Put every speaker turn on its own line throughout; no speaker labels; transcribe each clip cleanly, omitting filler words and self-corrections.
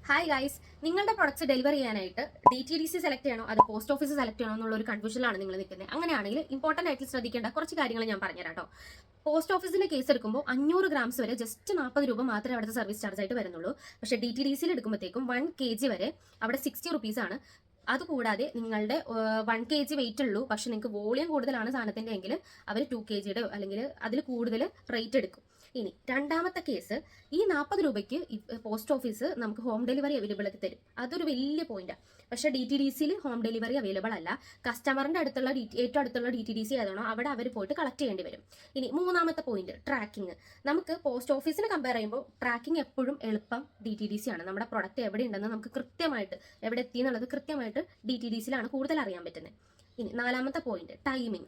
Hi guys, നിങ്ങളുടെ products delivery ചെയ്യാനായിട്ട് DTDC select ചെയ്യണോ അത് പോസ്റ്റ് ഓഫീസ് സെലക്ട് ചെയ്യണോ എന്നുള്ള ഒരു കൺഫ്യൂഷനിലാണ് നിങ്ങൾ നിൽക്കുന്നത്. അങ്ങനെയാണെങ്കിൽ ഇമ്പോർട്ടന്റ് ആയിട്ട് ശ്രദ്ധിക്കേണ്ട കുറച്ച് കാര്യങ്ങൾ ഞാൻ പറഞ്ഞുതരാം കേട്ടോ. പോസ്റ്റ് ഓഫീസിന്റെ കേസ് എടുക്കുമ്പോൾ 500 ഗ്രാംസ് വരെ ജസ്റ്റ് 40 രൂപ മാത്രമേ അവിടുത്തെ സർവീസ് ചാർജ് ആയിട്ട് വരുന്നുള്ളൂ. പക്ഷേ DTDCയിൽ എടുക്കുമ്പോഴത്തേക്കും 1 kg വരെ അവിടെ 60 റുപ്പീസ് ആണ്. അതുകൂടാതെ നിങ്ങളുടെ 1 kg വെയിറ്റ് ഉള്ളൂ, പക്ഷെ നിങ്ങൾക്ക് വോളിയം കൂടുതലാണ് സാധനത്തിന്റെ എങ്കിൽ അവർ 2 kgയുടെ അല്ലെങ്കിൽ അതിൽ കൂടുതൽ റേറ്റ് എടുക്കും. ഇനി രണ്ടാമത്തെ കേസ്, ഈ 40 രൂപയ്ക്ക് പോസ്റ്റ് ഓഫീസ് നമുക്ക് ഹോം ഡെലിവറി അവൈലബിൾ ആക്കി തരും. അതൊരു വലിയ പോയിന്റാണ്. പക്ഷേ DTDCയിൽ ഹോം ഡെലിവറി അവൈലബിൾ അല്ല. കസ്റ്റമറിന്റെ അടുത്തുള്ള ഏറ്റവും അടുത്തുള്ള DTDC ഏതാണോ അവിടെ അവർ പോയിട്ട് കളക്ട് ചെയ്യേണ്ടി വരും. ഇനി മൂന്നാമത്തെ പോയിന്റ്, ട്രാക്കിംഗ്. നമുക്ക് പോസ്റ്റ് ഓഫീസിനെ കമ്പയർ ചെയ്യുമ്പോൾ ട്രാക്കിംഗ് എപ്പോഴും എളുപ്പം DTDC ആണ്. നമ്മുടെ പ്രൊഡക്റ്റ് എവിടെ ഉണ്ടെന്ന് നമുക്ക് കൃത്യമായിട്ട് എവിടെ എത്തി എന്നുള്ളത് കൃത്യമായിട്ട് DTDCയിലാണ് കൂടുതൽ അറിയാൻ പറ്റുന്നത്. ഇനി നാലാമത്തെ പോയിന്റ്, ടൈമിംഗ്.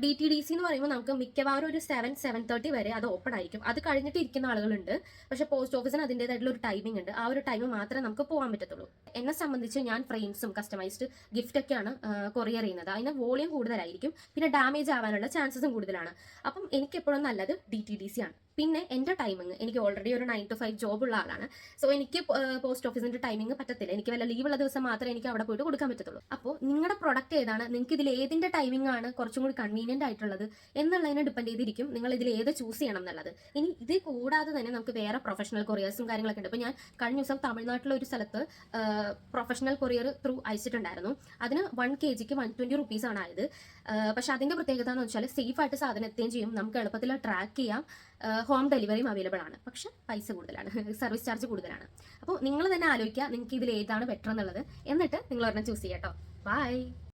DTDC എന്ന് പറയുമ്പോൾ നമുക്ക് മിക്കവാറും ഒരു 7-7:30 വരെ അത് ഓപ്പൺ ആയിരിക്കും. അത് കഴിഞ്ഞിട്ട് ഇരിക്കുന്ന ആളുകളുണ്ട്. പക്ഷെ പോസ്റ്റ് ഓഫീസിന് അതിൻ്റെതായിട്ടുള്ള ഒരു ടൈമിംഗ് ഉണ്ട്. ആ ഒരു ടൈം മാത്രമേ നമുക്ക് പോകാൻ പറ്റത്തുള്ളൂ. എന്നെ സംബന്ധിച്ച് ഞാൻ ഫ്രെയിംസും കസ്റ്റമൈസ്ഡ് ഗിഫ്റ്റ് ഒക്കെയാണ് കൊറിയർ ചെയ്യുന്നത്. അതിന് വോളിയം കൂടുതലായിരിക്കും, പിന്നെ ഡാമേജ് ആവാനുള്ള ചാൻസസും കൂടുതലാണ്. അപ്പം എനിക്ക് എപ്പോഴും നല്ലത് DTDC ആണ്. പിന്നെ എൻ്റെ ടൈമിങ്, എനിക്ക് ഓൾറെഡി ഒരു 9 to 5 ജോബ് ഉള്ള ആളാണ്. സോ എനിക്ക് പോസ്റ്റ് ഓഫീസിന്റെ ടൈമിംഗ് പറ്റത്തില്ല. എനിക്ക് വല്ല ലീവുള്ള ദിവസം മാത്രമേ എനിക്ക് അവിടെ പോയിട്ട് കൊടുക്കാൻ പറ്റത്തുള്ളൂ. അപ്പോൾ നിങ്ങളുടെ പ്രൊഡക്റ്റ് ഏതാണ്, നിങ്ങൾക്ക് ഇതിൽ ഏതിന്റെ ടൈമിംഗ് ആണ് കുറച്ചും കൂടി കൺവീനിയന്റ് ആയിട്ടുള്ളത് എന്നുള്ളതിനെ ഡിപ്പെൻഡ് ചെയ്തിരിക്കും നിങ്ങൾ ഇതിൽ ഏത് ചൂസ് ചെയ്യണം എന്നുള്ളത്. ഇനി ഇത് കൂടാതെ തന്നെ നമുക്ക് വേറെ പ്രൊഫഷണൽ കൊറിയേഴ്സും കാര്യങ്ങളൊക്കെ ഉണ്ട്. അപ്പോൾ ഞാൻ കഴിഞ്ഞ ദിവസം തമിഴ്നാട്ടിലെ ഒരു സ്ഥലത്ത് പ്രൊഫഷണൽ കൊറിയർ ത്രൂ അയച്ചിട്ടുണ്ടായിരുന്നു. അതിന് 1 kgക്ക് 120 റുപ്പീസ് ആണ് ആയത്. പക്ഷെ അതിന്റെ പ്രത്യേകത എന്ന് വെച്ചാൽ സേഫ് ആയിട്ട് സാധനം എത്തുകയും ചെയ്യും, നമുക്ക് എളുപ്പത്തിൽ ട്രാക്ക് ചെയ്യാം, ഹോം ഡെലിവറിയും അവൈലബിൾ ആണ്. പക്ഷെ പൈസ കൂടുതലാണ്, സർവീസ് ചാർജ് കൂടുതലാണ്. അപ്പോൾ നിങ്ങൾ തന്നെ ആലോചിക്കുക നിങ്ങൾക്ക് ഇതിൽ ഏതാണ് ബെറ്റർ എന്നുള്ളത്, എന്നിട്ട് നിങ്ങൾ ഒരെണ്ണം ചൂസ് ചെയ്യാം കേട്ടോ. ബൈ.